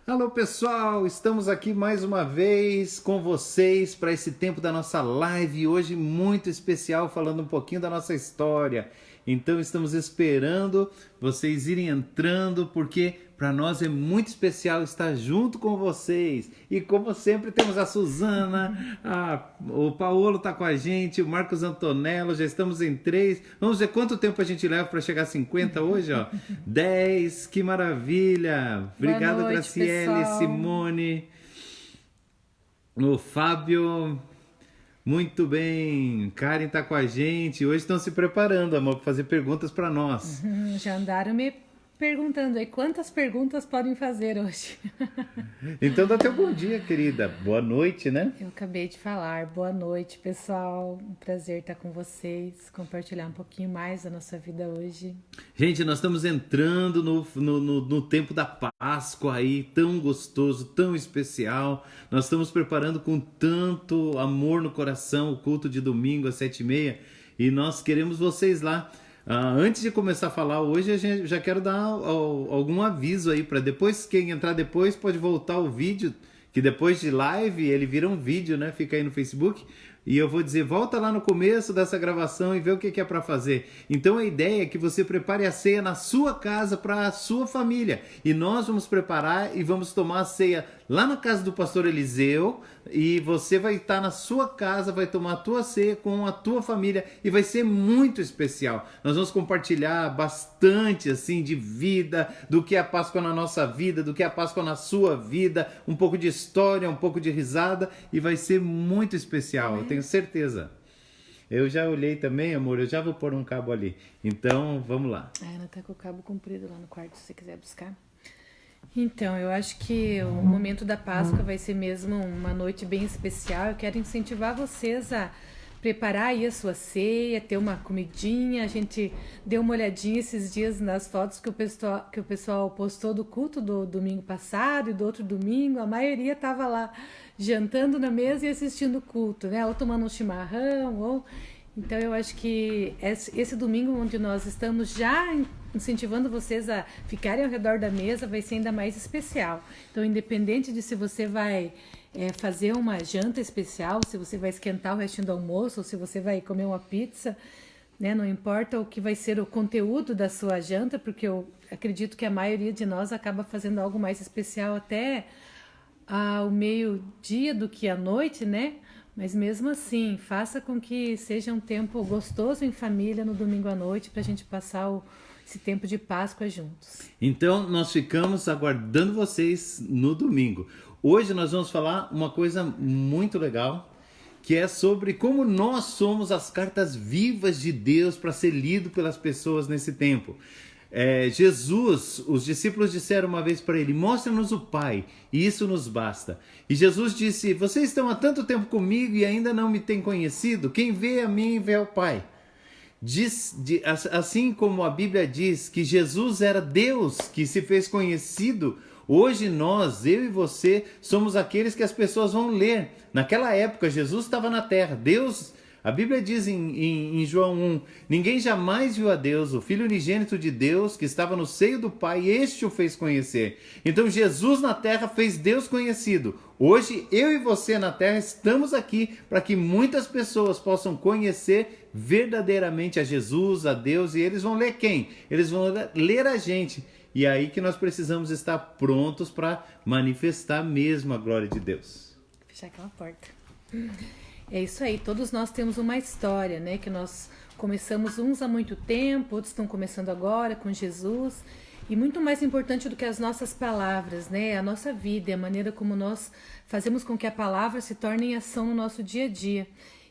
Alô pessoal, estamos aqui mais uma vez com vocês para esse tempo da nossa live, hoje muito especial, falando um pouquinho da nossa história. Então estamos esperando vocês irem entrando, porque para nós é muito especial estar junto com vocês. E como sempre temos a Suzana, o Paulo está com a gente, o Marcos Antonello, já estamos em 3. Vamos ver quanto tempo a gente leva para chegar a 50 hoje, ó. 10, que maravilha! Obrigado, Boa noite, Graciele, pessoal. Simone, o Fábio. Muito bem, Karen está com a gente. Hoje estão se preparando, amor, para fazer perguntas para nós. Já andaram me perguntando aí quantas perguntas podem fazer hoje. Então dá teu bom dia, querida. Boa noite, né? Eu acabei de falar. Boa noite, pessoal. Um prazer estar com vocês, compartilhar um pouquinho mais da nossa vida hoje. Gente, nós estamos entrando no tempo da Páscoa aí, tão gostoso, tão especial. Nós estamos preparando com tanto amor no coração o culto de domingo às 7h30 e nós queremos vocês lá. Antes de começar a falar hoje, já quero dar algum aviso aí para depois, quem entrar depois pode voltar o vídeo, que depois de live ele vira um vídeo, né? Fica aí no Facebook. E eu vou dizer, volta lá no começo dessa gravação e vê o que é para fazer. Então a ideia é que você prepare a ceia na sua casa para a sua família. E nós vamos preparar e vamos tomar a ceia lá na casa do pastor Eliseu. E você vai estar na sua casa, vai tomar a tua ceia com a tua família e vai ser muito especial. Nós vamos compartilhar bastante assim de vida, do que é a Páscoa na nossa vida, do que é a Páscoa na sua vida, um pouco de história, um pouco de risada e vai ser muito especial, eu tenho certeza. Eu já olhei também, amor, eu já vou pôr um cabo ali. Então, vamos lá. A Ana tá com o cabo comprido lá no quarto, se você quiser buscar. Então, eu acho que o momento da Páscoa vai ser mesmo uma noite bem especial. Eu quero incentivar vocês a preparar aí a sua ceia, ter uma comidinha. A gente deu uma olhadinha esses dias nas fotos que o pessoal postou do culto do domingo passado e do outro domingo. A maioria estava lá jantando na mesa e assistindo o culto, né? Ou tomando um chimarrão, ou... Então eu acho que esse domingo onde nós estamos já incentivando vocês a ficarem ao redor da mesa vai ser ainda mais especial. Então, independente de se você vai fazer uma janta especial, se você vai esquentar o restinho do almoço, ou se você vai comer uma pizza, né? Não importa o que vai ser o conteúdo da sua janta, porque eu acredito que a maioria de nós acaba fazendo algo mais especial até ao meio-dia do que à noite, né? Mas mesmo assim, faça com que seja um tempo gostoso em família no domingo à noite para a gente passar esse tempo de Páscoa juntos. Então, nós ficamos aguardando vocês no domingo. Hoje nós vamos falar uma coisa muito legal, que é sobre como nós somos as cartas vivas de Deus para ser lido pelas pessoas nesse tempo. Jesus, os discípulos disseram uma vez para ele, mostra-nos o Pai, e isso nos basta. E Jesus disse, vocês estão há tanto tempo comigo e ainda não me têm conhecido? Quem vê a mim, vê ao Pai. Assim como a Bíblia diz que Jesus era Deus que se fez conhecido, hoje nós, eu e você, somos aqueles que as pessoas vão ler. Naquela época, Jesus estava na terra, Deus... A Bíblia diz em João 1, ninguém jamais viu a Deus, o Filho unigênito de Deus, que estava no seio do Pai, este o fez conhecer. Então Jesus na terra fez Deus conhecido. Hoje eu e você na terra estamos aqui para que muitas pessoas possam conhecer verdadeiramente a Jesus, a Deus, e eles vão ler quem? Eles vão ler a gente. E é aí que nós precisamos estar prontos para manifestar mesmo a glória de Deus. Vou fechar aquela porta. É isso aí, todos nós temos uma história, né? Que nós começamos uns há muito tempo, outros estão começando agora com Jesus. E muito mais importante do que as nossas palavras, né? A nossa vida, a maneira como nós fazemos com que a palavra se torne em ação no nosso dia a dia.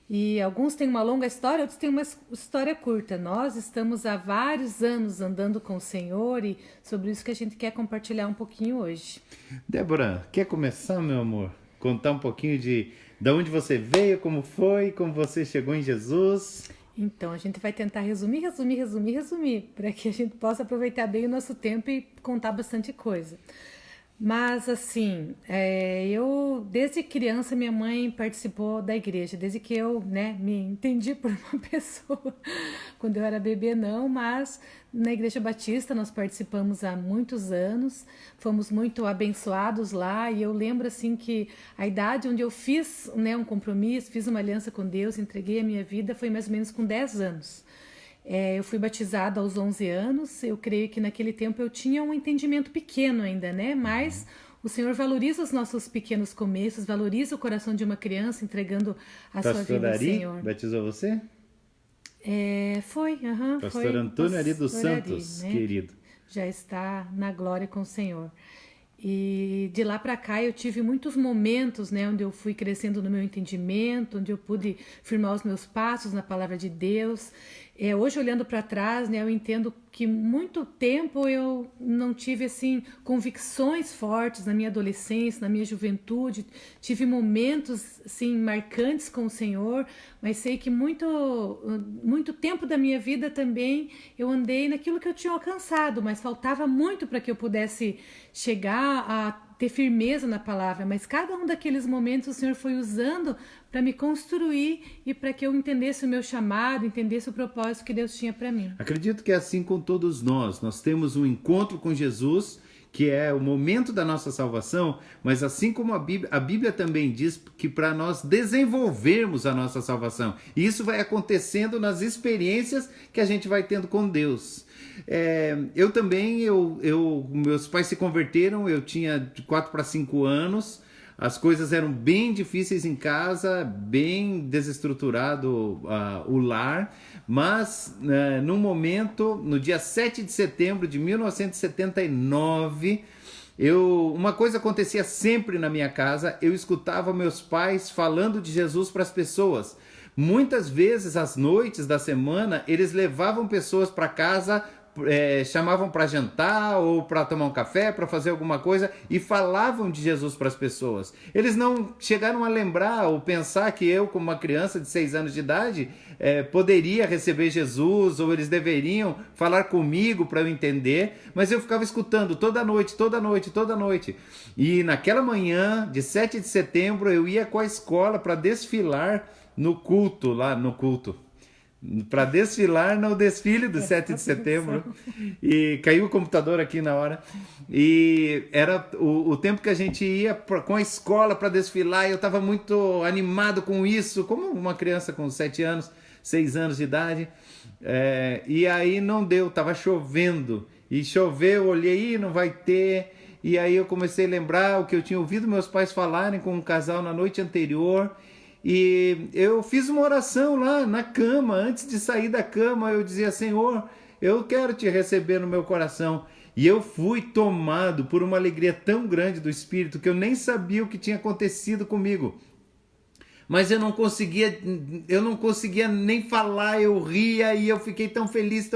E alguns têm uma longa história, outros têm uma história curta. Nós estamos há vários anos andando com o Senhor e sobre isso que a gente quer compartilhar um pouquinho hoje. Débora, quer começar, meu amor? Contar um pouquinho de onde você veio, como foi, como você chegou em Jesus. Então, a gente vai tentar resumir, para que a gente possa aproveitar bem o nosso tempo e contar bastante coisa. Mas assim, eu desde criança minha mãe participou da igreja, desde que eu, né, me entendi por uma pessoa. Quando eu era bebê não, mas na Igreja Batista nós participamos há muitos anos, fomos muito abençoados lá e eu lembro assim que a idade onde eu fiz, né, um compromisso, fiz uma aliança com Deus, entreguei a minha vida foi mais ou menos com 10 anos. Eu fui batizada aos 11 anos, eu creio que naquele tempo eu tinha um entendimento pequeno ainda, né? Mas o Senhor valoriza os nossos pequenos começos, valoriza o coração de uma criança entregando a sua vida ao Senhor. Batizou você? Foi. Pastor Antônio Ari dos Santos, né? querido. Já está na glória com o Senhor. E de lá para cá eu tive muitos momentos, né, onde eu fui crescendo no meu entendimento, onde eu pude firmar os meus passos na palavra de Deus. Hoje olhando para trás, né, eu entendo que muito tempo eu não tive assim convicções fortes na minha adolescência, na minha juventude. Tive momentos assim marcantes com o Senhor, mas sei que muito tempo da minha vida também eu andei naquilo que eu tinha alcançado, mas faltava muito para que eu pudesse chegar a ter firmeza na palavra, mas cada um daqueles momentos o Senhor foi usando para me construir e para que eu entendesse o meu chamado, entendesse o propósito que Deus tinha para mim. Acredito que é assim com todos nós. Nós temos um encontro com Jesus, que é o momento da nossa salvação, mas assim como a Bíblia também diz que para nós desenvolvermos a nossa salvação, e isso vai acontecendo nas experiências que a gente vai tendo com Deus. Eu também, meus pais se converteram, eu tinha de 4 para 5 anos, as coisas eram bem difíceis em casa, bem desestruturado o lar, mas num momento, no dia 7 de setembro de 1979, uma coisa acontecia sempre na minha casa, eu escutava meus pais falando de Jesus para as pessoas. Muitas vezes, às noites da semana, eles levavam pessoas para casa, chamavam para jantar ou para tomar um café, para fazer alguma coisa e falavam de Jesus para as pessoas. Eles não chegaram a lembrar ou pensar que eu, como uma criança de 6 anos de idade, poderia receber Jesus, ou eles deveriam falar comigo para eu entender, mas eu ficava escutando toda noite. E naquela manhã de 7 de setembro eu ia com a escola para desfilar no culto, para desfilar no desfile do 7 de setembro, e caiu o computador aqui na hora, e era o tempo que a gente ia com a escola para desfilar, e eu estava muito animado com isso, como uma criança com 7 anos, 6 anos de idade, e aí não deu, estava chovendo, e choveu, olhei, não vai ter, e aí eu comecei a lembrar o que eu tinha ouvido meus pais falarem com um casal na noite anterior. E eu fiz uma oração lá na cama, antes de sair da cama, eu dizia: Senhor, eu quero te receber no meu coração. E eu fui tomado por uma alegria tão grande do Espírito que eu nem sabia o que tinha acontecido comigo. Mas eu não conseguia nem falar, eu ria e eu fiquei tão feliz.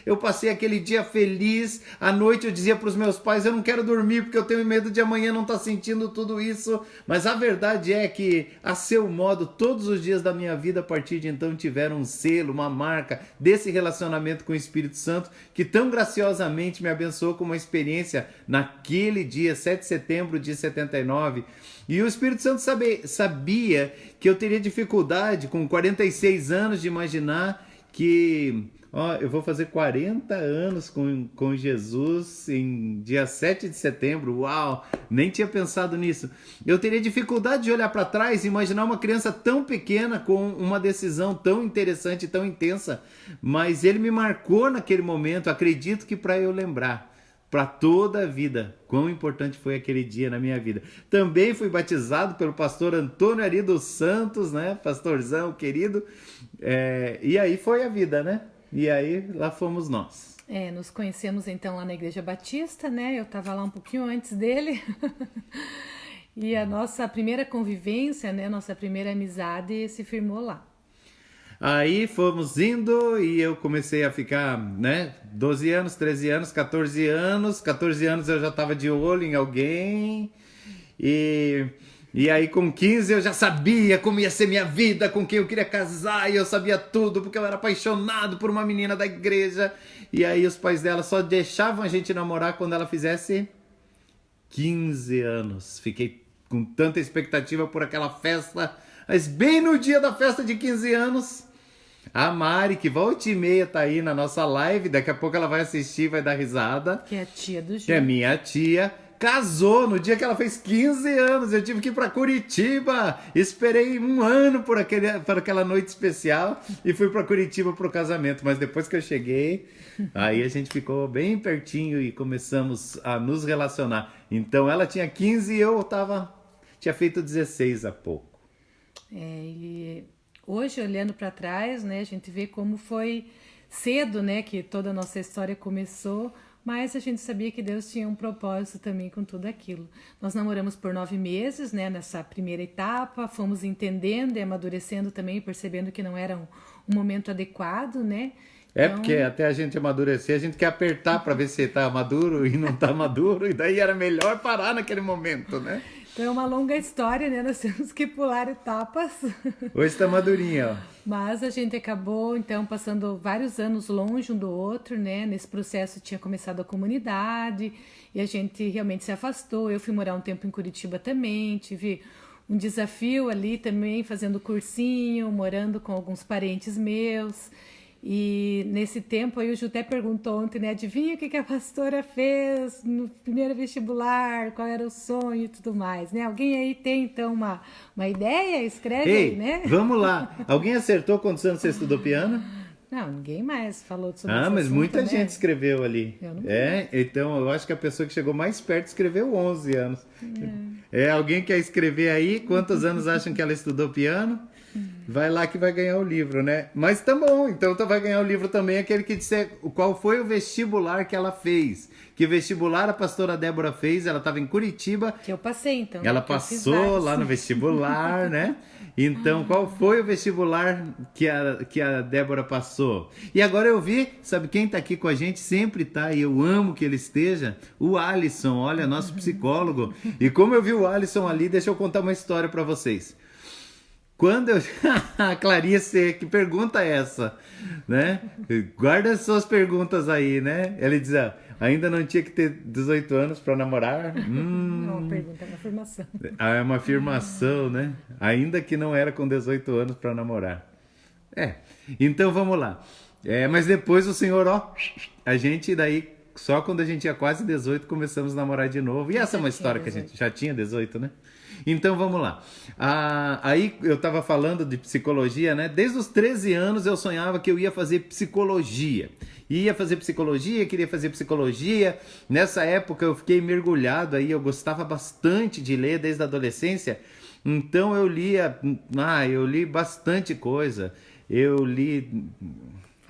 Eu passei aquele dia feliz. À noite eu dizia para os meus pais: eu não quero dormir porque eu tenho medo de amanhã não estar sentindo tudo isso. Mas a verdade é que, a seu modo, todos os dias da minha vida a partir de então tiveram um selo, uma marca desse relacionamento com o Espírito Santo, que tão graciosamente me abençoou com uma experiência naquele dia, 7 de setembro de 79. E o Espírito Santo sabia que eu teria dificuldade com 46 anos de imaginar que eu vou fazer 40 anos com Jesus em dia 7 de setembro. Uau, nem tinha pensado nisso. Eu teria dificuldade de olhar para trás e imaginar uma criança tão pequena com uma decisão tão interessante, tão intensa. Mas ele me marcou naquele momento, acredito que para eu lembrar para toda a vida quão importante foi aquele dia na minha vida. Também fui batizado pelo pastor Antônio Ari dos Santos, né? Pastorzão querido. E aí foi a vida, né? E aí lá fomos nós. Nos conhecemos então lá na Igreja Batista, né? Eu estava lá um pouquinho antes dele. E a nossa primeira convivência, né? Nossa primeira amizade se firmou lá. Aí fomos indo e eu comecei a ficar, 12 anos, 13 anos, 14 anos. 14 anos eu já estava de olho em alguém. E aí com 15 eu já sabia como ia ser minha vida, com quem eu queria casar. E eu sabia tudo, porque eu era apaixonado por uma menina da igreja. E aí os pais dela só deixavam a gente namorar quando ela fizesse 15 anos. Fiquei com tanta expectativa por aquela festa, mas bem no dia da festa de 15 anos, a Mari, que volta e meia tá aí na nossa live, daqui a pouco ela vai assistir, vai dar risada. Que é a tia do Ju. Que é minha tia. Casou no dia que ela fez 15 anos. Eu tive que ir para Curitiba. Esperei um ano por aquela noite especial e fui para Curitiba pro casamento. Mas depois que eu cheguei, aí a gente ficou bem pertinho e começamos a nos relacionar. Então ela tinha 15 e eu tinha feito 16 há pouco. E hoje, olhando para trás, né, a gente vê como foi cedo, né, que toda a nossa história começou. Mas a gente sabia que Deus tinha um propósito também com tudo aquilo. Nós namoramos por 9 meses, né, nessa primeira etapa, fomos entendendo e amadurecendo também, percebendo que não era um momento adequado, né? Então, porque até a gente amadurecer, a gente quer apertar para ver se tá maduro e não tá maduro, e daí era melhor parar naquele momento, né? Então é uma longa história, né? Nós temos que pular etapas. Hoje tá madurinha, ó. Mas a gente acabou, então, passando vários anos longe um do outro, né? Nesse processo tinha começado a comunidade e a gente realmente se afastou. Eu fui morar um tempo em Curitiba também, tive um desafio ali também, fazendo cursinho, morando com alguns parentes meus. E nesse tempo aí o Ju até perguntou ontem, né? Adivinha o que a pastora fez no primeiro vestibular, qual era o sonho e tudo mais, né? Alguém aí tem então uma ideia? Escreve aí, né? Vamos lá. Alguém acertou quantos anos você estudou piano? Não, ninguém mais falou sobre isso. Mas muita né? gente escreveu ali. Eu não Então eu acho que a pessoa que chegou mais perto escreveu 11 anos. Alguém quer escrever aí? Quantos anos acham que ela estudou piano? Vai lá que vai ganhar o livro, né? Mas tá bom, então tu vai ganhar o livro também, aquele que disser qual foi o vestibular que ela fez. Que vestibular a pastora Débora fez, ela estava em Curitiba. Que eu passei, então. Ela passou lá no vestibular, né? Então, qual foi o vestibular que a Débora passou? E agora eu vi, sabe quem tá aqui com a gente? Sempre tá, e eu amo que ele esteja, o Alisson, olha, nosso psicólogo. E como eu vi o Alisson ali, deixa eu contar uma história para vocês. Quando eu... Clarice, que pergunta é essa? Né? Guarda as suas perguntas aí, né? Ele diz, ainda não tinha que ter 18 anos para namorar? Não é uma pergunta, é uma afirmação. É uma afirmação, né? Ainda que não era com 18 anos para namorar. Então vamos lá. Mas depois o senhor, a gente daí, só quando a gente tinha quase 18, começamos a namorar de novo. E essa é uma história que a gente já tinha 18, né? Então vamos lá. Aí eu estava falando de psicologia, né? Desde os 13 anos eu sonhava que eu ia fazer psicologia. Ia fazer psicologia, queria fazer psicologia. Nessa época eu fiquei mergulhado aí, eu gostava bastante de ler desde a adolescência. Então eu li bastante coisa. Eu li...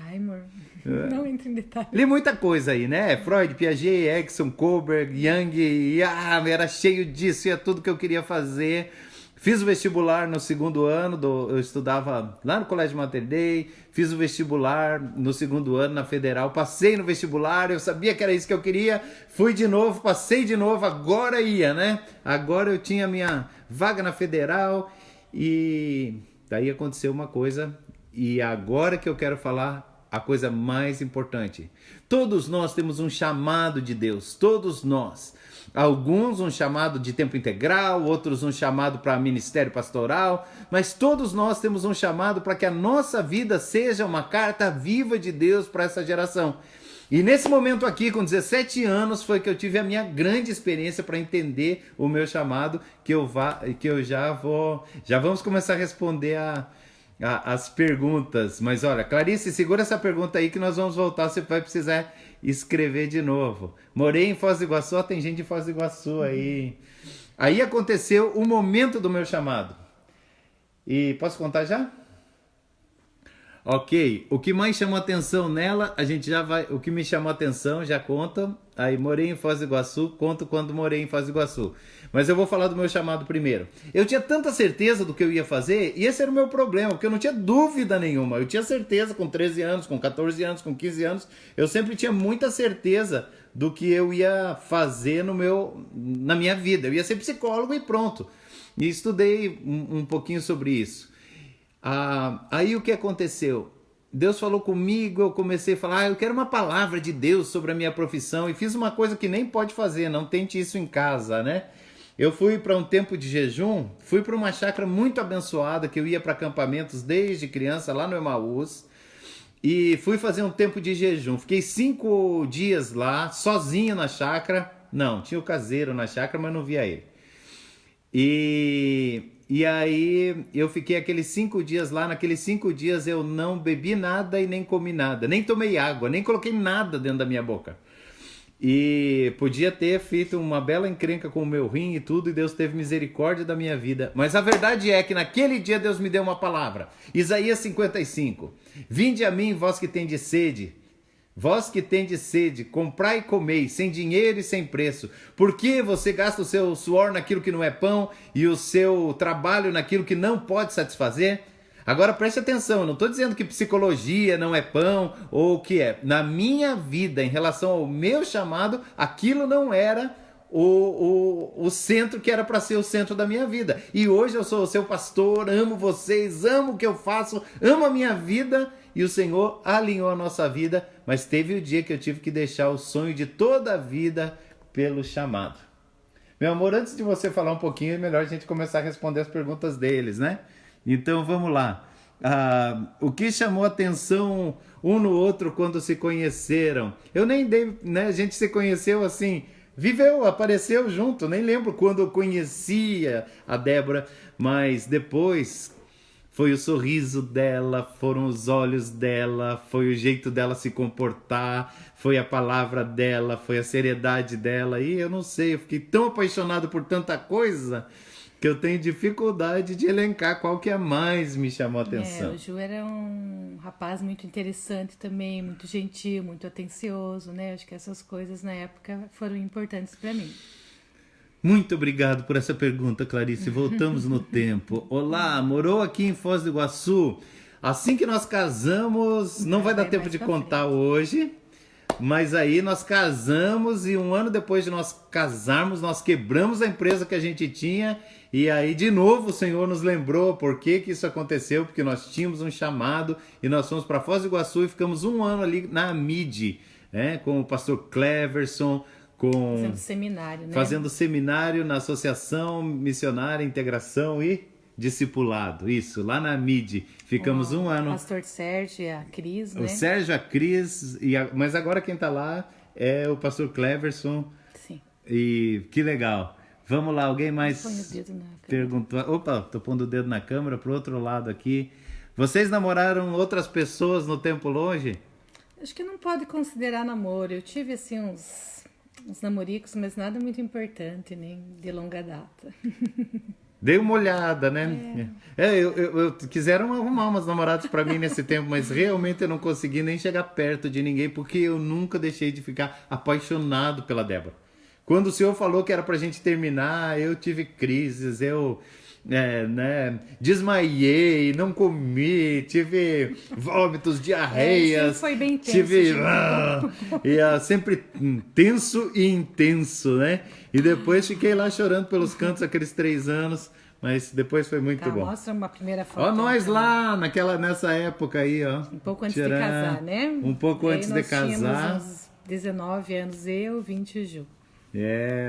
Ai, amor, não entre em detalhes. Li muita coisa aí, né? Freud, Piaget, Erikson, Kohlberg, Jung, era cheio disso, ia tudo que eu queria fazer. Fiz o vestibular no segundo ano, eu estudava lá no Colégio Mater Dei, fiz o vestibular no segundo ano na Federal, passei no vestibular, eu sabia que era isso que eu queria, fui de novo, passei de novo, agora ia, né? Agora eu tinha minha vaga na Federal e daí aconteceu uma coisa e agora que eu quero falar a coisa mais importante. Todos nós temos um chamado de Deus, todos nós. Alguns um chamado de tempo integral, outros um chamado para ministério pastoral, mas todos nós temos um chamado para que a nossa vida seja uma carta viva de Deus para essa geração. E nesse momento aqui, com 17 anos, foi que eu tive a minha grande experiência para entender o meu chamado, já vamos começar a responder as perguntas. Mas olha, Clarice, segura essa pergunta aí que nós vamos voltar, você vai precisar escrever de novo. Morei em Foz do Iguaçu, tem gente de Foz do Iguaçu aí. Aí aconteceu o momento do meu chamado. E posso contar já? Ok, o que mais chamou atenção nela, a gente já vai... O que me chamou atenção, já conta. Aí, morei em Foz do Iguaçu, conto quando morei em Foz do Iguaçu. Mas eu vou falar do meu chamado primeiro. Eu tinha tanta certeza do que eu ia fazer, e esse era o meu problema, porque eu não tinha dúvida nenhuma. Eu tinha certeza com 13 anos, com 14 anos, com 15 anos. Eu sempre tinha muita certeza do que eu ia fazer na minha vida. Eu ia ser psicólogo e pronto. E estudei um pouquinho sobre isso. Aí o que aconteceu? Deus falou comigo, eu comecei a falar, eu quero uma palavra de Deus sobre a minha profissão, e fiz uma coisa que nem pode fazer, não tente isso em casa, né? Eu fui para um tempo de jejum, fui para uma chácara muito abençoada, que eu ia para acampamentos desde criança, lá no Emaús, e fui fazer um tempo de jejum. Fiquei 5 dias lá, sozinho na chácara. Não, tinha o caseiro na chácara, mas não via ele. E aí eu fiquei aqueles 5 dias lá. Naqueles 5 dias eu não bebi nada e nem comi nada. Nem tomei água, nem coloquei nada dentro da minha boca. E podia ter feito uma bela encrenca com o meu rim e tudo, e Deus teve misericórdia da minha vida. Mas a verdade é que naquele dia Deus me deu uma palavra. Isaías 55. Vinde a mim, vós que tendes sede. Vós que tendes sede, comprai e comei, sem dinheiro e sem preço. Por que você gasta o seu suor naquilo que não é pão e o seu trabalho naquilo que não pode satisfazer? Agora preste atenção, eu não estou dizendo que psicologia não é pão ou o que é. Na minha vida, em relação ao meu chamado, aquilo não era o centro que era para ser o centro da minha vida. E hoje eu sou o seu pastor, amo vocês, amo o que eu faço, amo a minha vida, e o Senhor alinhou a nossa vida, mas teve o dia que eu tive que deixar o sonho de toda a vida pelo chamado. Meu amor, antes de você falar um pouquinho, é melhor a gente começar a responder as perguntas deles, né? Então vamos lá. O que chamou atenção um no outro quando se conheceram? Eu nem dei, né? A gente se conheceu assim, viveu, apareceu junto. Nem lembro quando eu conhecia a Débora, mas depois foi o sorriso dela, foram os olhos dela, foi o jeito dela se comportar, foi a palavra dela, foi a seriedade dela. E eu não sei, eu fiquei tão apaixonado por tanta coisa que eu tenho dificuldade de elencar qual que é mais me chamou a atenção. O Ju era um rapaz muito interessante também, muito gentil, muito atencioso, né? Acho que essas coisas na época foram importantes para mim. Muito obrigado por essa pergunta, Clarice. Voltamos no tempo. Olá, morou aqui em Foz do Iguaçu. Assim que nós casamos, não vai dar tempo de contar hoje, mas aí nós casamos e 1 ano depois de nós casarmos, nós quebramos a empresa que a gente tinha. E aí, de novo, o Senhor nos lembrou por que isso aconteceu, porque nós tínhamos um chamado e nós fomos para Foz do Iguaçu e ficamos 1 ano ali na AMID, né, com o pastor Cleverson, fazendo seminário, né? Fazendo seminário na Associação Missionária, Integração e Discipulado. Isso, lá na AMID. Ficamos 1 ano. O pastor Sérgio e a Cris, né? O Sérgio, a Cris, mas agora quem está lá é o pastor Cleverson. Sim. E que legal. Vamos lá, alguém mais põe o dedo na perguntou? Opa, tô pondo o dedo na câmera pro outro lado aqui. Vocês namoraram outras pessoas no tempo longe? Acho que não pode considerar namoro. Eu tive assim uns namoricos, mas nada muito importante, nem de longa data. Dei uma olhada, né? Eu quiseram arrumar umas namoradas para mim nesse tempo, mas realmente eu não consegui nem chegar perto de ninguém, porque eu nunca deixei de ficar apaixonado pela Débora. Quando o Senhor falou que era pra gente terminar, eu tive crises, eu desmaiei, não comi, tive vômitos, diarreias. Foi bem tenso. Tive sempre tenso e intenso, né? E depois fiquei lá chorando pelos cantos aqueles 3 anos, mas depois foi muito bom. Mostra uma primeira foto. Ó, nós lá, nessa época aí, ó. Um pouco antes de casar, né? Um pouco antes de casar. Tínhamos uns 19 anos, eu, 20 e Ju.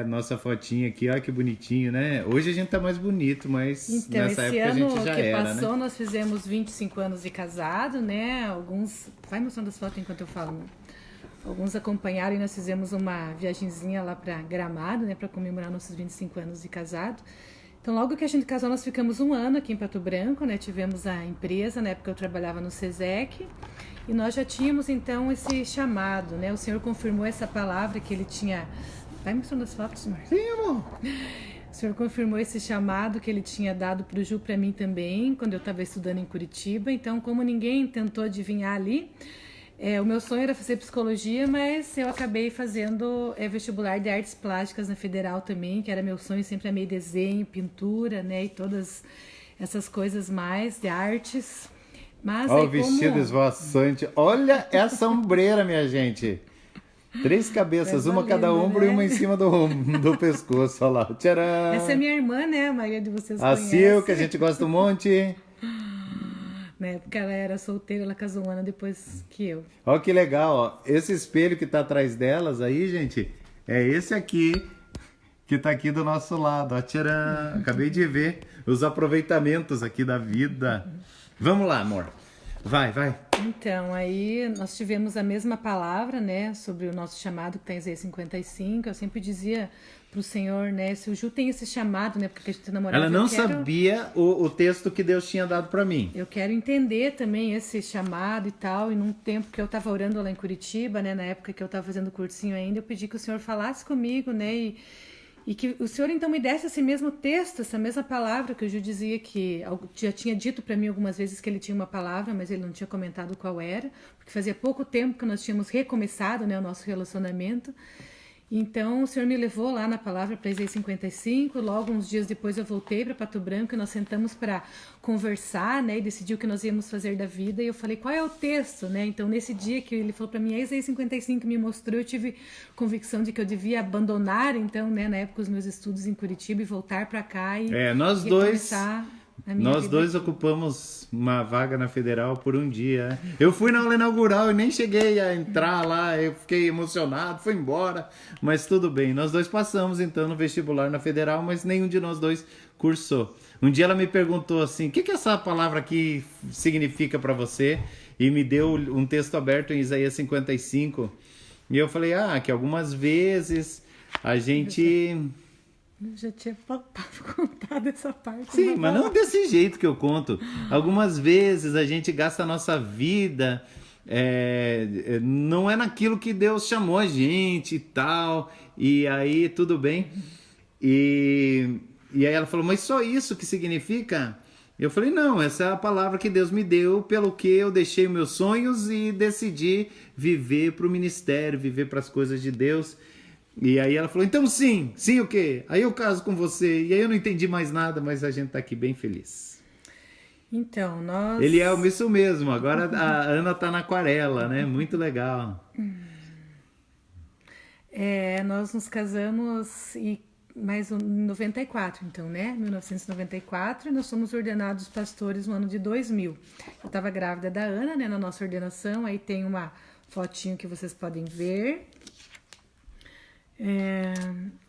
Nossa fotinha aqui, olha que bonitinho, né? Hoje a gente tá mais bonito, mas então, nessa época a gente já era, né? Esse ano que passou, nós fizemos 25 anos de casado, né? Alguns... Vai mostrando as fotos enquanto eu falo, né? Alguns acompanharam e nós fizemos uma viagenzinha lá para Gramado, né? Para comemorar nossos 25 anos de casado. Então, logo que a gente casou, nós ficamos 1 ano aqui em Pato Branco, né? Tivemos a empresa, na época eu trabalhava no SESEC. E nós já tínhamos, então, esse chamado, né? O Senhor confirmou essa palavra que ele tinha... Vai mostrando as fotos, Marcos? Sim, amor. O Senhor confirmou esse chamado que ele tinha dado para o Ju, para mim também, quando eu estava estudando em Curitiba. Então, como ninguém tentou adivinhar ali, o meu sonho era fazer psicologia, mas eu acabei fazendo vestibular de artes plásticas na Federal também, que era meu sonho, sempre amei desenho, pintura, né? E todas essas coisas mais de artes. Mas olha o vestido esvoaçante. Olha essa ombreira, minha gente. 3 cabeças, uma cada ombro, né? E uma em cima do pescoço. Olha lá. Tcharam! Essa é minha irmã, né? A maioria de vocês conhece. A Sil, que a gente gosta um monte. Na época ela era solteira, ela casou um ano depois que eu. Ó que legal, ó. Esse espelho que tá atrás delas aí, gente, é esse aqui que tá aqui do nosso lado. Ó, tcharam! Acabei de ver os aproveitamentos aqui da vida. Vamos lá, amor. Vai. Então, aí nós tivemos a mesma palavra, né, sobre o nosso chamado que está em Isaías 55. Eu sempre dizia pro Senhor, né, se o Ju tem esse chamado, né, porque a gente namorava... Ela não sabia o texto que Deus tinha dado para mim. Eu quero entender também esse chamado e tal, e num tempo que eu estava orando lá em Curitiba, né, na época que eu estava fazendo cursinho ainda, eu pedi que o Senhor falasse comigo, né, e que o Senhor então me desse esse mesmo texto, essa mesma palavra que o Ju dizia que já tinha dito para mim algumas vezes que ele tinha uma palavra, mas ele não tinha comentado qual era, porque fazia pouco tempo que nós tínhamos recomeçado, né, o nosso relacionamento. Então o Senhor me levou lá na palavra para Isaías 55, logo uns dias depois eu voltei para Pato Branco e nós sentamos para conversar, né, e decidir o que nós íamos fazer da vida, e eu falei, qual é o texto, né? Então nesse dia que ele falou para mim, Isaías 55 me mostrou, eu tive convicção de que eu devia abandonar, então, né, na época os meus estudos em Curitiba e voltar para cá e nós recomeçar dois ocupamos uma vaga na Federal por um dia. Eu fui na aula inaugural e nem cheguei a entrar lá, eu fiquei emocionado, fui embora, mas tudo bem. Nós dois passamos então no vestibular na Federal, mas nenhum de nós dois cursou. Um dia ela me perguntou assim, o que essa palavra aqui significa para você? E me deu um texto aberto em Isaías 55. E eu falei, que algumas vezes a gente... Eu já tinha contado essa parte. Sim, mas não desse jeito que eu conto. Algumas vezes a gente gasta a nossa vida, não é naquilo que Deus chamou a gente e tal, e aí tudo bem. E aí ela falou, mas só isso que significa? Eu falei, não, essa é a palavra que Deus me deu, pelo que eu deixei meus sonhos e decidi viver para o ministério, viver para as coisas de Deus. E aí ela falou, então sim o quê? Aí eu caso com você. E aí eu não entendi mais nada, mas a gente tá aqui bem feliz. Então, nós... Ele é isso mesmo, agora a Ana tá na aquarela, né? Muito legal. Nós nos casamos em 94, então, né? 1994, e nós somos ordenados pastores no ano de 2000. Eu estava grávida da Ana, né? Na nossa ordenação, aí tem uma fotinho que vocês podem ver.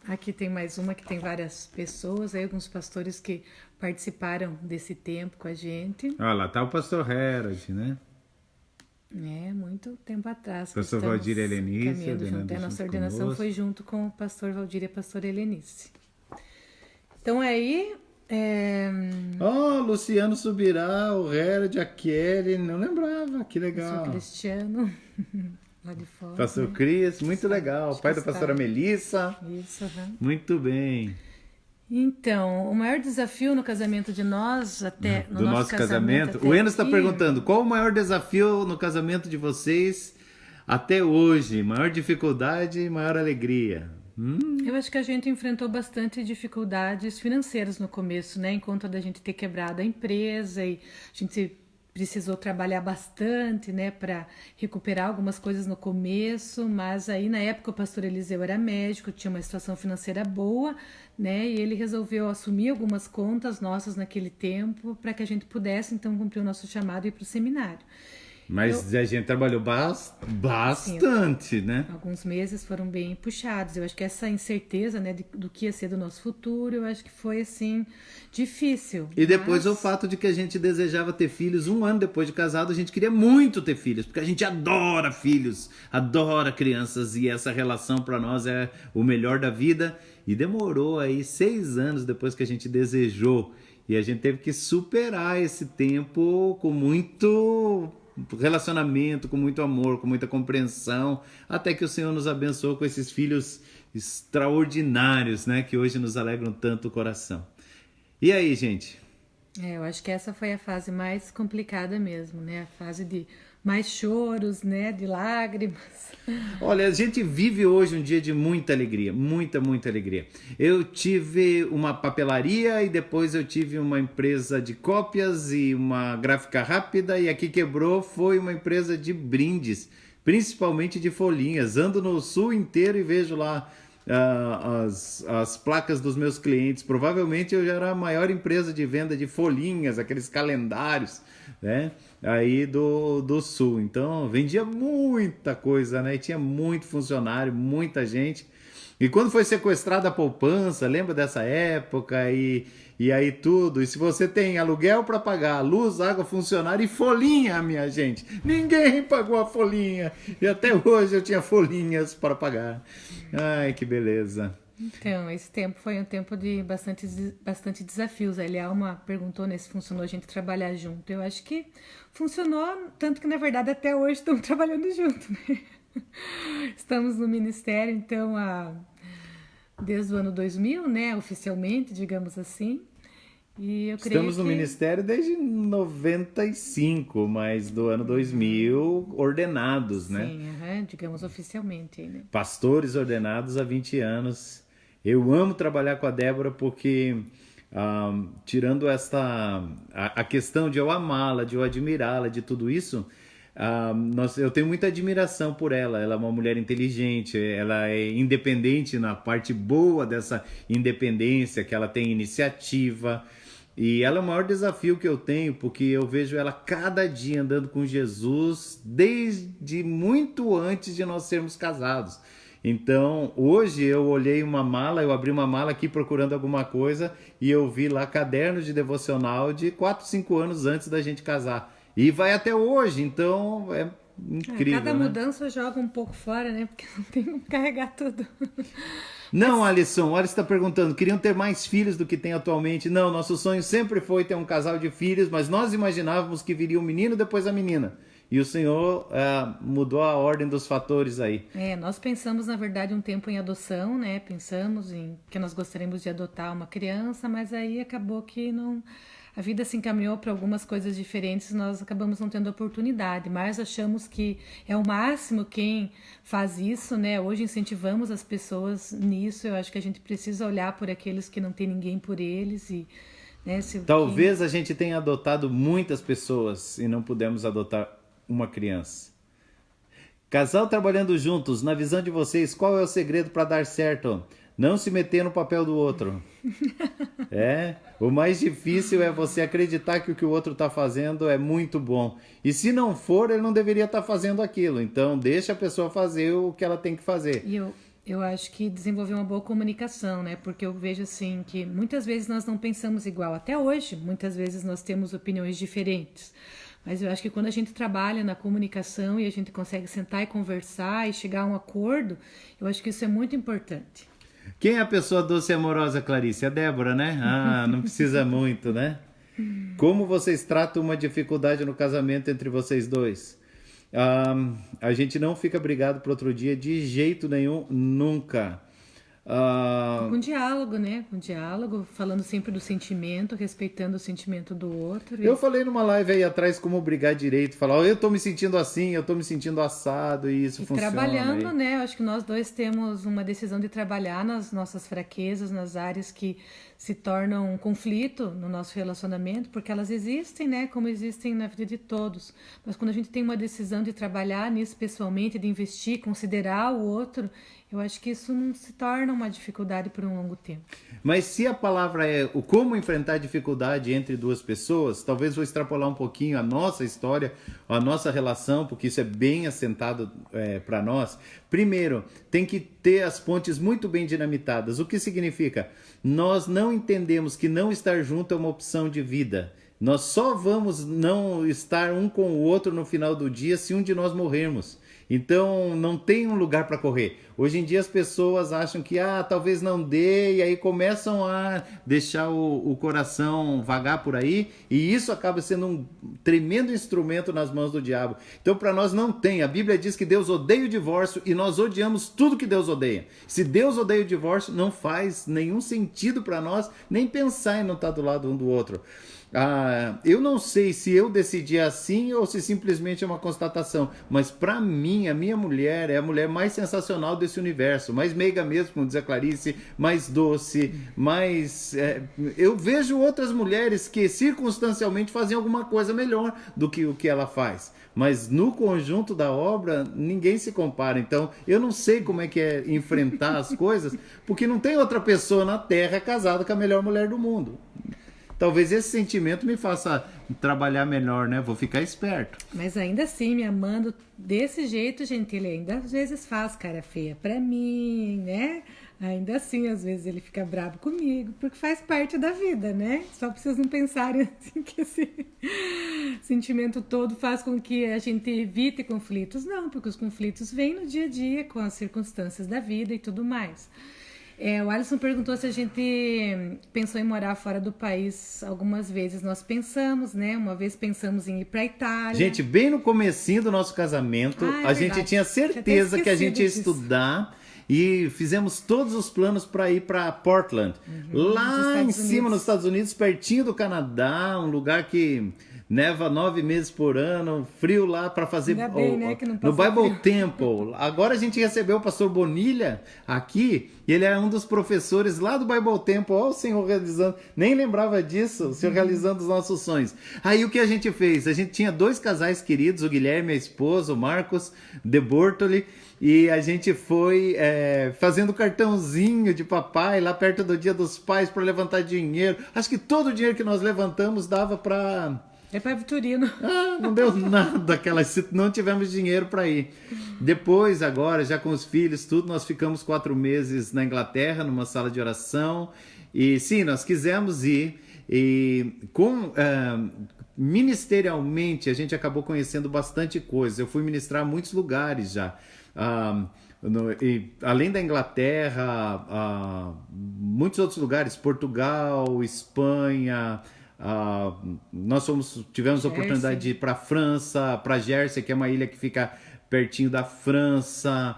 Aqui tem mais uma que tem várias pessoas, aí alguns pastores que participaram desse tempo com a gente. Olha lá, tá o pastor Herod, né? Muito tempo atrás. Pastor Valdir Helenice. A nossa ordenação foi junto com o pastor Valdir e a pastora Helenice. Então aí... Luciano Subirá, o Herod, a Kelly, não lembrava, que legal. Pastor Cristiano... lá de fora, Pastor Cris, muito legal. Pai da pastora Melissa. Isso, Muito bem. Então, o maior desafio no casamento de nós, no nosso casamento. O Enos está perguntando, qual o maior desafio no casamento de vocês até hoje? Maior dificuldade e maior alegria? Eu acho que a gente enfrentou bastante dificuldades financeiras no começo, né? Enquanto da gente ter quebrado a empresa e a gente precisou trabalhar bastante, né, para recuperar algumas coisas no começo, mas aí na época o pastor Eliseu era médico, tinha uma situação financeira boa, né, e ele resolveu assumir algumas contas nossas naquele tempo para que a gente pudesse então cumprir o nosso chamado e ir para o seminário. Mas a gente trabalhou bastante, né? Alguns meses foram bem puxados. Eu acho que essa incerteza, né, do que ia ser do nosso futuro, eu acho que foi, assim, difícil. E depois o fato de que a gente desejava ter filhos. 1 ano depois de casado, a gente queria muito ter filhos, porque a gente adora filhos, adora crianças, e essa relação para nós é o melhor da vida. E demorou aí 6 anos depois que a gente desejou. E a gente teve que superar esse tempo com muito relacionamento, com muito amor, com muita compreensão, até que o Senhor nos abençoou com esses filhos extraordinários, né, que hoje nos alegram tanto o coração. E aí, gente? Eu acho que essa foi a fase mais complicada mesmo, né, a fase de mais choros, né, de lágrimas. Olha, a gente vive hoje um dia de muita alegria, muita alegria. Eu tive uma papelaria e depois eu tive uma empresa de cópias e uma gráfica rápida, e aqui quebrou foi uma empresa de brindes, principalmente de folhinhas. Ando no sul inteiro e vejo lá as placas dos meus clientes. Provavelmente eu já era a maior empresa de venda de folhinhas, aqueles calendários, né? Aí do Sul. Então vendia muita coisa, né? E tinha muito funcionário, muita gente. E quando foi sequestrada a poupança, lembra dessa época? E aí tudo. E se você tem aluguel para pagar, luz, água, funcionário e folhinha, minha gente. Ninguém pagou a folhinha. E até hoje eu tinha folhinhas para pagar. Ai, que beleza. Então, esse tempo foi um tempo de bastante desafios. A Elialma perguntou, né, se funcionou a gente trabalhar junto. Eu acho que funcionou, tanto que, na verdade, até hoje estamos trabalhando junto, né? Estamos no ministério, então, desde o ano 2000, né, oficialmente, digamos assim. E eu creio Estamos no ministério desde 95, mas do ano 2000 ordenados, né? Sim, digamos oficialmente. Né? Pastores ordenados há 20 anos. Eu amo trabalhar com a Débora porque, tirando a questão de eu amá-la, de eu admirá-la, de tudo isso, eu tenho muita admiração por ela. Ela é uma mulher inteligente, ela é independente na parte boa dessa independência, que ela tem iniciativa. E ela é o maior desafio que eu tenho, porque eu vejo ela cada dia andando com Jesus, desde muito antes de nós sermos casados. Então, hoje eu olhei uma mala, eu abri uma mala aqui procurando alguma coisa e eu vi lá cadernos de devocional de 4, 5 anos antes da gente casar. E vai até hoje, então é incrível, cada né? mudança joga um pouco fora, né? Porque não tem como carregar tudo. Não, Alisson, olha, você está perguntando, queriam ter mais filhos do que tem atualmente? Não, nosso sonho sempre foi ter um casal de filhos, mas nós imaginávamos que viria um menino depois a menina. E o Senhor mudou a ordem dos fatores aí. Nós pensamos, na verdade, um tempo em adoção, né? Pensamos em que nós gostaríamos de adotar uma criança, mas aí acabou que não... A vida se encaminhou para algumas coisas diferentes, nós acabamos não tendo oportunidade, mas achamos que é o máximo quem faz isso, né? Hoje incentivamos as pessoas nisso, eu acho que a gente precisa olhar por aqueles que não tem ninguém por eles e... Né, Talvez a gente tenha adotado muitas pessoas e não pudemos adotar uma criança. Casal trabalhando juntos, na visão de vocês, qual é o segredo para dar certo? Não se meter no papel do outro. O mais difícil é você acreditar que o que o outro está fazendo é muito bom. E se não for, ele não deveria estar fazendo aquilo. Então, deixa a pessoa fazer o que ela tem que fazer. E eu acho que desenvolver uma boa comunicação, né? Porque eu vejo assim que muitas vezes nós não pensamos igual. Até hoje, muitas vezes nós temos opiniões diferentes. Mas eu acho que quando a gente trabalha na comunicação e a gente consegue sentar e conversar e chegar a um acordo, eu acho que isso é muito importante. Quem é a pessoa doce e amorosa, Clarice? A Débora, né? Não precisa muito, né? Como vocês tratam uma dificuldade no casamento entre vocês dois? A gente não fica brigado pro outro dia de jeito nenhum, nunca. Com diálogo, né? Com diálogo, falando sempre do sentimento, respeitando o sentimento do outro. Eu falei numa live aí atrás como brigar direito, falar, eu tô me sentindo assim, eu tô me sentindo assado e isso funciona. Trabalhando, né? Eu acho que nós dois temos uma decisão de trabalhar nas nossas fraquezas, nas áreas que se tornam um conflito no nosso relacionamento, porque elas existem, né? Como existem na vida de todos. Mas quando a gente tem uma decisão de trabalhar nisso pessoalmente, de investir, considerar o outro, eu acho que isso não se torna uma dificuldade por um longo tempo. Mas se a palavra é o como enfrentar dificuldade entre duas pessoas, talvez vou extrapolar um pouquinho a nossa história, a nossa relação, porque isso é bem assentado para nós. Primeiro, tem que ter as pontes muito bem dinamitadas. O que significa? Nós não entendemos que não estar junto é uma opção de vida. Nós só vamos não estar um com o outro no final do dia se um de nós morrermos. Então, não tem um lugar para correr. Hoje em dia as pessoas acham que talvez não dê, e aí começam a deixar o coração vagar por aí, e isso acaba sendo um tremendo instrumento nas mãos do diabo. Então, para nós não tem. A Bíblia diz que Deus odeia o divórcio e nós odiamos tudo que Deus odeia. Se Deus odeia o divórcio, não faz nenhum sentido para nós nem pensar em não estar do lado um do outro. Eu não sei se eu decidi assim ou se simplesmente é uma constatação, mas para mim, a minha mulher é a mulher mais sensacional esse universo, mais meiga mesmo, como diz a Clarice, mais doce, mais... eu vejo outras mulheres que circunstancialmente fazem alguma coisa melhor do que o que ela faz, mas no conjunto da obra ninguém se compara. Então eu não sei como é que é enfrentar as coisas, porque não tem outra pessoa na Terra casada com a melhor mulher do mundo. Talvez esse sentimento me faça trabalhar melhor, né? Vou ficar esperto. Mas ainda assim, me amando desse jeito, gente, ele ainda às vezes faz cara feia pra mim, né? Ainda assim, às vezes ele fica bravo comigo, porque faz parte da vida, né? Só pra vocês não pensarem assim que esse sentimento todo faz com que a gente evite conflitos. Não, porque os conflitos vêm no dia a dia com as circunstâncias da vida e tudo mais. O Alisson perguntou se a gente pensou em morar fora do país algumas vezes. Nós pensamos, né? Uma vez pensamos em ir para a Itália. Gente, bem no comecinho do nosso casamento, a gente tinha certeza que a gente ia estudar e fizemos todos os planos para ir para Portland. Lá em cima, nos Estados Unidos, pertinho do Canadá, um lugar que... neva 9 meses por ano, frio lá para fazer né, que não no Bible frio. Temple. Agora a gente recebeu o pastor Bonilha aqui, e ele é um dos professores lá do Bible Temple. Olha o Senhor realizando, nem lembrava disso, o Senhor realizando os nossos sonhos. Aí o que a gente fez? A gente tinha 2 casais queridos, o Guilherme, a esposa, o Marcos de Bortoli, e a gente foi fazendo cartãozinho de papai lá perto do Dia dos Pais para levantar dinheiro. Acho que todo o dinheiro que nós levantamos dava para... para Vitorino. Não deu nada, não tivemos dinheiro para ir. Depois, agora, já com os filhos, tudo, nós ficamos 4 meses na Inglaterra, numa sala de oração. E sim, nós quisemos ir. E ministerialmente, a gente acabou conhecendo bastante coisa. Eu fui ministrar muitos lugares já. Além da Inglaterra, muitos outros lugares, Portugal, Espanha... nós tivemos a oportunidade de ir para a França, para Jersey, que é uma ilha que fica pertinho da França.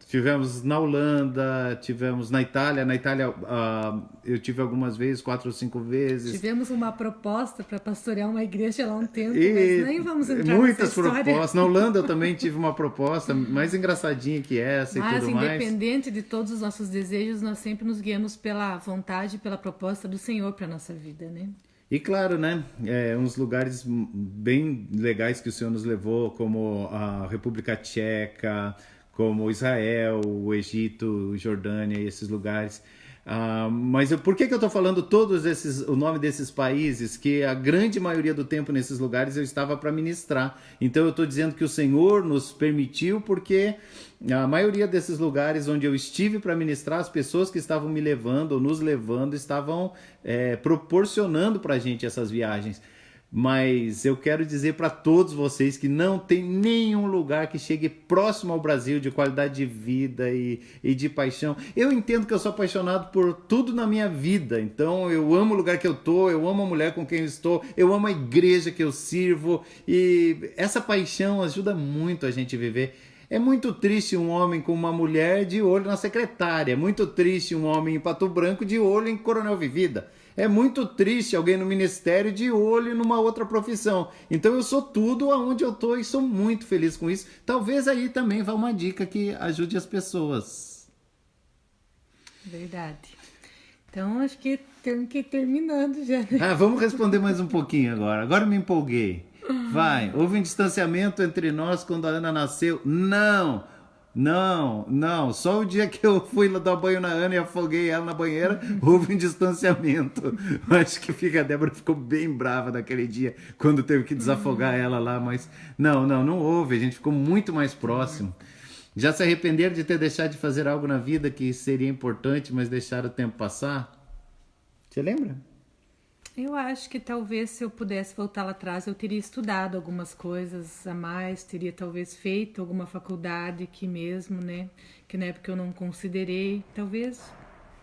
Tivemos na Holanda, tivemos na Itália. Na Itália eu tive algumas vezes, 4 ou 5 vezes. Tivemos uma proposta para pastorear uma igreja lá um tempo, mas nem vamos entrar muitas nessa história. propostas. Na Holanda eu também tive uma proposta mais engraçadinha que essa e tudo mais. Mas independente de todos os nossos desejos, nós sempre nos guiamos pela vontade e pela proposta do Senhor para nossa vida, né? E claro, né, uns lugares bem legais que o Senhor nos levou, como a República Tcheca, como Israel, o Egito, Jordânia e esses lugares. Mas por que eu estou falando o nome desses países? Que a grande maioria do tempo nesses lugares eu estava para ministrar. Então eu estou dizendo que o Senhor nos permitiu, porque a maioria desses lugares onde eu estive para ministrar, as pessoas que estavam me levando ou nos levando estavam proporcionando para a gente essas viagens. Mas eu quero dizer para todos vocês que não tem nenhum lugar que chegue próximo ao Brasil de qualidade de vida e de paixão. Eu entendo que eu sou apaixonado por tudo na minha vida, então eu amo o lugar que eu estou, eu amo a mulher com quem eu estou, eu amo a igreja que eu sirvo, e essa paixão ajuda muito a gente a viver. É muito triste um homem com uma mulher de olho na secretária, é muito triste um homem em Pato Branco de olho em Coronel Vivida. É muito triste alguém no ministério de olho numa outra profissão. Então eu sou tudo aonde eu estou e sou muito feliz com isso. Talvez aí também vá uma dica que ajude as pessoas. Verdade. Então acho que temos que ir terminando já. Né? Vamos responder mais um pouquinho agora. Agora me empolguei. Vai. Houve um distanciamento entre nós quando a Ana nasceu? Não. Só o dia que eu fui dar banho na Ana e afoguei ela na banheira, houve um distanciamento. Acho que a Débora ficou bem brava naquele dia, quando teve que desafogar ela lá, mas não houve, a gente ficou muito mais próximo. Já se arrependeram de ter deixado de fazer algo na vida que seria importante, mas deixaram o tempo passar? Você lembra? Eu acho que talvez se eu pudesse voltar lá atrás, eu teria estudado algumas coisas a mais, teria talvez feito alguma faculdade aqui mesmo, né? Que na época eu não considerei, talvez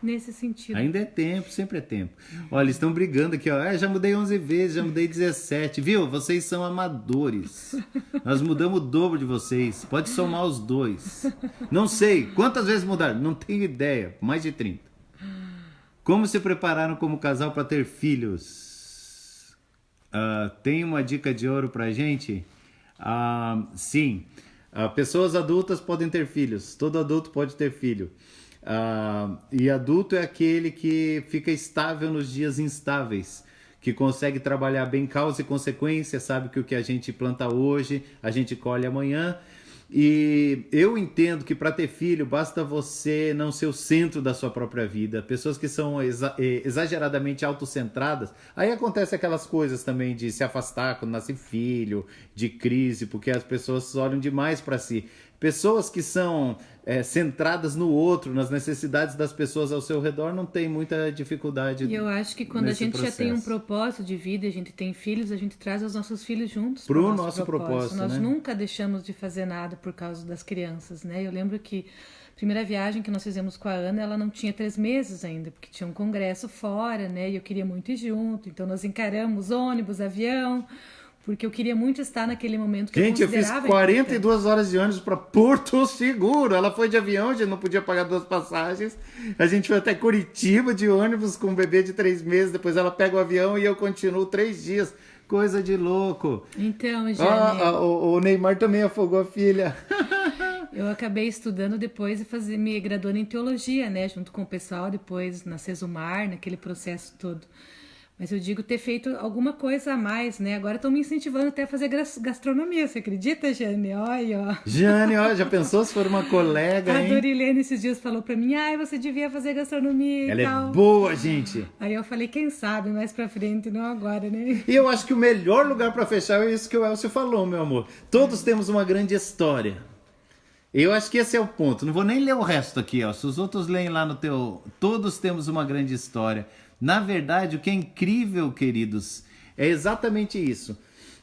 nesse sentido. Ainda é tempo, sempre é tempo. Olha, eles estão brigando aqui, ó. Já mudei 11 vezes, já mudei 17, viu? Vocês são amadores. Nós mudamos o dobro de vocês. Pode somar os 2. Não sei, quantas vezes mudaram? Não tenho ideia, mais de 30. Como se prepararam como casal para ter filhos? Tem uma dica de ouro para a gente? Sim. Pessoas adultas podem ter filhos, todo adulto pode ter filho. E adulto é aquele que fica estável nos dias instáveis, que consegue trabalhar bem causa e consequência, sabe que o que a gente planta hoje, a gente colhe amanhã. E eu entendo que para ter filho basta você não ser o centro da sua própria vida. Pessoas que são exageradamente autocentradas, aí acontece aquelas coisas também de se afastar quando nasce filho, de crise, porque as pessoas olham demais para si. Pessoas que são centradas no outro, nas necessidades das pessoas ao seu redor, não tem muita dificuldade. E eu acho que quando a gente processo. Já tem um propósito de vida, a gente tem filhos, a gente traz os nossos filhos juntos pro nosso propósito. Nós né? nunca deixamos de fazer nada por causa das crianças, né? Eu lembro que a primeira viagem que nós fizemos com a Ana, ela não tinha 3 meses ainda, porque tinha um congresso fora, né? E eu queria muito ir junto, então nós encaramos ônibus, avião, porque eu queria muito estar naquele momento que Gente, eu fiz 42 horas de ônibus para Porto Seguro. Ela foi de avião, a gente não podia pagar 2 passagens. A gente foi até Curitiba de ônibus com um bebê de 3 meses. Depois ela pega o avião e eu continuo 3 dias. Coisa de louco. Então, gente... o Neymar também afogou a filha. Eu acabei estudando depois e me graduando em teologia, né? Junto com o pessoal, depois na Sesumar, naquele processo todo. Mas eu digo ter feito alguma coisa a mais, né? Agora estão me incentivando até a fazer gastronomia. Você acredita, Jane? Olha, ó. Jane, ó, já pensou se for uma colega, hein? A Dorilene esses dias falou pra mim, você devia fazer gastronomia Ela e tal. É boa, gente. Aí eu falei, quem sabe, mais pra frente, não agora, né? E eu acho que o melhor lugar pra fechar é isso que o Elcio falou, meu amor. Todos temos uma grande história. Eu acho que esse é o ponto. Não vou nem ler o resto aqui, ó. Se os outros leem lá no teu... Todos temos uma grande história. Na verdade, o que é incrível, queridos, é exatamente isso.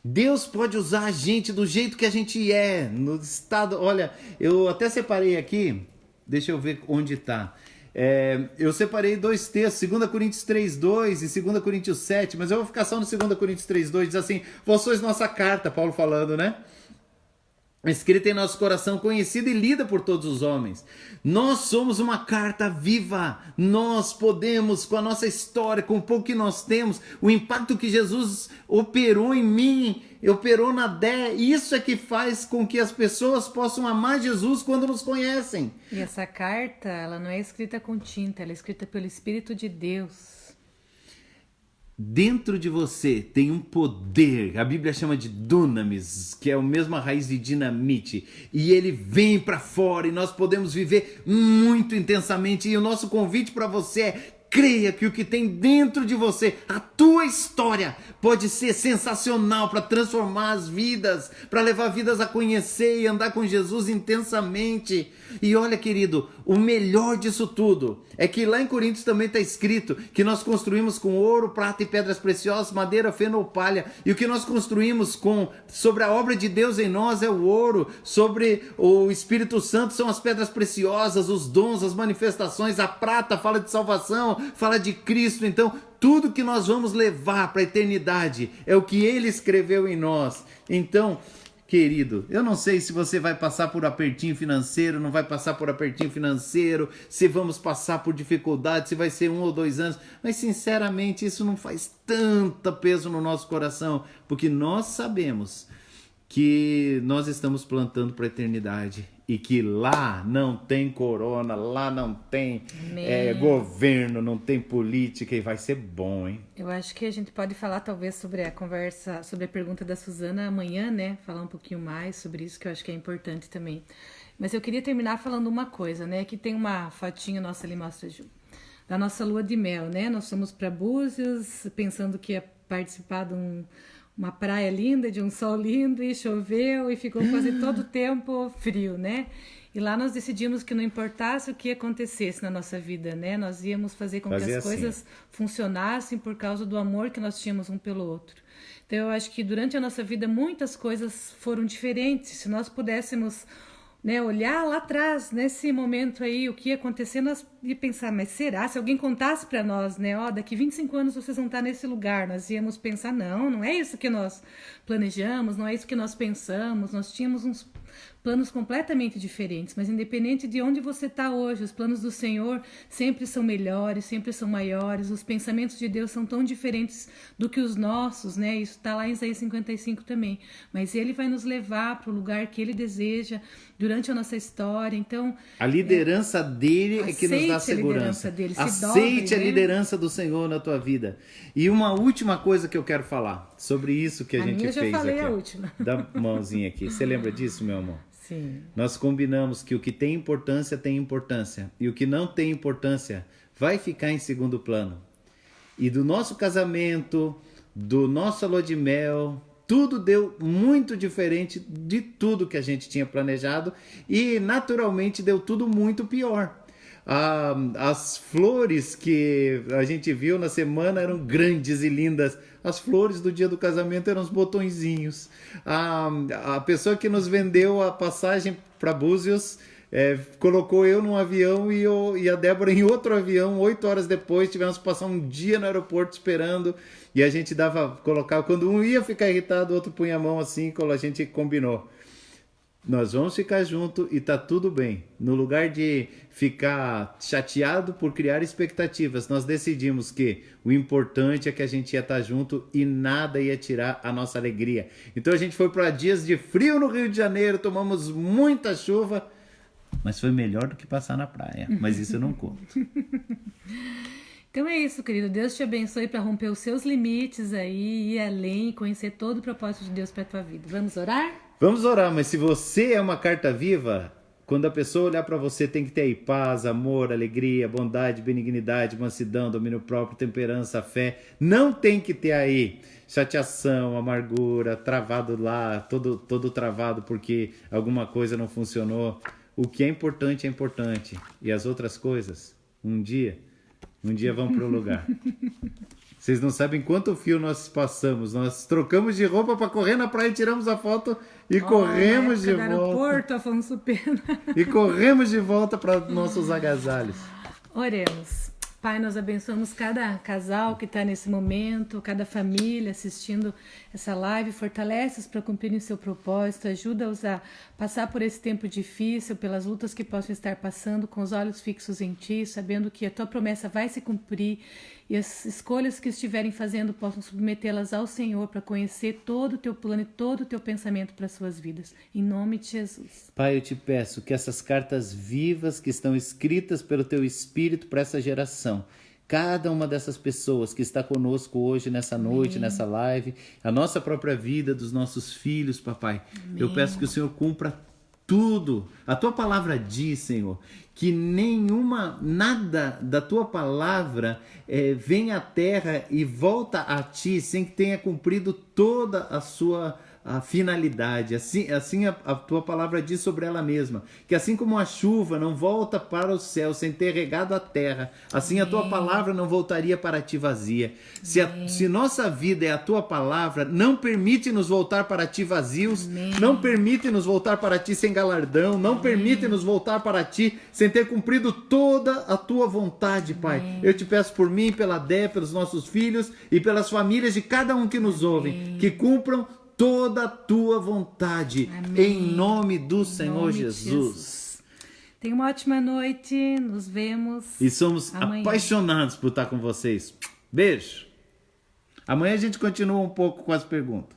Deus pode usar a gente do jeito que a gente é, no estado... Olha, eu até separei aqui, deixa eu ver onde está. Eu separei 2 textos, 2 Coríntios 3:2 e 2 Coríntios 7, mas eu vou ficar só no 2 Coríntios 3:2, diz assim, vós sois nossa carta, Paulo falando, né? Escrita em nosso coração, conhecida e lida por todos os homens. Nós somos uma carta viva. Nós podemos, com a nossa história, com o pouco que nós temos, o impacto que Jesus operou em mim, operou na Dé, isso é que faz com que as pessoas possam amar Jesus quando nos conhecem. E essa carta, ela não é escrita com tinta, ela é escrita pelo Espírito de Deus. Dentro de você tem um poder, a Bíblia chama de dunamis, que é a mesma raiz de dinamite, e ele vem para fora e nós podemos viver muito intensamente. E o nosso convite para você é: creia que o que tem dentro de você, a tua história, pode ser sensacional para transformar as vidas, para levar vidas a conhecer e andar com Jesus intensamente. E olha, querido, o melhor disso tudo é que lá em Coríntios também está escrito que nós construímos com ouro, prata e pedras preciosas, madeira, feno ou palha. E o que nós construímos sobre a obra de Deus em nós é o ouro, sobre o Espírito Santo são as pedras preciosas, os dons, as manifestações. A prata fala de salvação, fala de Cristo. Então, tudo que nós vamos levar para a eternidade é o que Ele escreveu em nós. Então, querido, eu não sei se você vai passar por apertinho financeiro, não vai passar por apertinho financeiro, se vamos passar por dificuldade, se vai ser 1 ou 2 anos, mas sinceramente isso não faz tanto peso no nosso coração, porque nós sabemos que nós estamos plantando para a eternidade e que lá não tem corona, lá não tem governo, não tem política, e vai ser bom, hein? Eu acho que a gente pode falar talvez sobre a conversa, sobre a pergunta da Suzana amanhã, né? Falar um pouquinho mais sobre isso, que eu acho que é importante também. Mas eu queria terminar falando uma coisa, né? Que tem uma fotinha nossa ali, mostra, Ju, da nossa lua de mel, né? Nós fomos para Búzios, pensando que ia participar de uma praia linda, de um sol lindo, e choveu e ficou quase todo o tempo frio, né? E lá nós decidimos que não importasse o que acontecesse na nossa vida, né? Nós íamos fazer com que as coisas funcionassem por causa do amor que nós tínhamos um pelo outro. Então eu acho que durante a nossa vida muitas coisas foram diferentes. Se nós pudéssemos, né, olhar lá atrás, nesse momento aí, o que ia acontecer, nós ia pensar, mas será? Se alguém contasse para nós, né, daqui 25 anos vocês vão estar nesse lugar, nós íamos pensar, não é isso que nós planejamos, não é isso que nós pensamos, nós tínhamos uns planos completamente diferentes, mas independente de onde você está hoje, os planos do Senhor sempre são melhores, sempre são maiores, os pensamentos de Deus são tão diferentes do que os nossos, né? Isso está lá em Isaías 55 também, mas Ele vai nos levar para o lugar que Ele deseja durante a nossa história. Então a liderança dele é que nos dá segurança. Aceite a liderança do Senhor na tua vida. E uma última coisa que eu quero falar sobre isso que a gente fez aqui. Eu já falei a última. Dá mãozinha aqui. Você lembra disso, meu amor? Sim. Nós combinamos que o que tem importância e o que não tem importância vai ficar em segundo plano. E do nosso casamento, do nosso lua de mel, tudo deu muito diferente de tudo que a gente tinha planejado e naturalmente deu tudo muito pior. As flores que a gente viu na semana eram grandes e lindas. As flores do dia do casamento eram os botõezinhos. A pessoa que nos vendeu a passagem para Búzios colocou eu num avião e a Débora em outro avião. 8 horas depois tivemos que passar um dia no aeroporto esperando. E a gente colocava, quando um ia ficar irritado, o outro punha a mão assim, quando a gente combinou. Nós vamos ficar junto e tá tudo bem. No lugar de ficar chateado por criar expectativas, nós decidimos que o importante é que a gente ia estar junto e nada ia tirar a nossa alegria. Então a gente foi para dias de frio no Rio de Janeiro, tomamos muita chuva, mas foi melhor do que passar na praia. Mas isso eu não conto. Então é isso, querido. Deus te abençoe para romper os seus limites aí, ir além, conhecer todo o propósito de Deus para a tua vida. Vamos orar? Vamos orar, mas se você é uma carta viva, quando a pessoa olhar para você tem que ter aí paz, amor, alegria, bondade, benignidade, mansidão, domínio próprio, temperança, fé. Não tem que ter aí chateação, amargura, travado lá, todo travado porque alguma coisa não funcionou. O que é importante. E as outras coisas, um dia vão para o lugar. Vocês não sabem quanto fio nós passamos. Nós trocamos de roupa para correr na praia, tiramos a foto e corremos de volta. Aeroporto, Afonso Pena. E corremos de volta para nossos agasalhos. Oremos. Pai, nós abençoamos cada casal que está nesse momento, cada família assistindo essa live, fortalece-os para cumprirem seu propósito, ajuda-os a passar por esse tempo difícil, pelas lutas que possam estar passando, com os olhos fixos em Ti, sabendo que a Tua promessa vai se cumprir e as escolhas que estiverem fazendo possam submetê-las ao Senhor para conhecer todo o Teu plano e todo o Teu pensamento para as suas vidas. Em nome de Jesus. Pai, eu te peço que essas cartas vivas que estão escritas pelo Teu Espírito para essa geração, cada uma dessas pessoas que está conosco hoje, nessa noite, nessa live, a nossa própria vida, dos nossos filhos, papai, eu peço que o Senhor cumpra tudo. A Tua palavra diz, Senhor, que nada da Tua palavra vem à terra e volta a Ti sem que tenha cumprido toda a finalidade. Assim a Tua palavra diz sobre ela mesma, que assim como a chuva não volta para o céu sem ter regado a terra, assim a Tua palavra não voltaria para Ti vazia. Se nossa vida é a Tua palavra, não permite nos voltar para Ti vazios, não permite nos voltar para Ti sem galardão, não permite nos voltar para Ti sem ter cumprido toda a Tua vontade, Pai. Eu te peço por mim, pela Dé, pelos nossos filhos e pelas famílias de cada um que nos ouve, que cumpram toda a Tua vontade. Amém. Em nome do Senhor Jesus. Tenha uma ótima noite, nos vemos. E somos apaixonados por estar com vocês. Beijo. Amanhã a gente continua um pouco com as perguntas.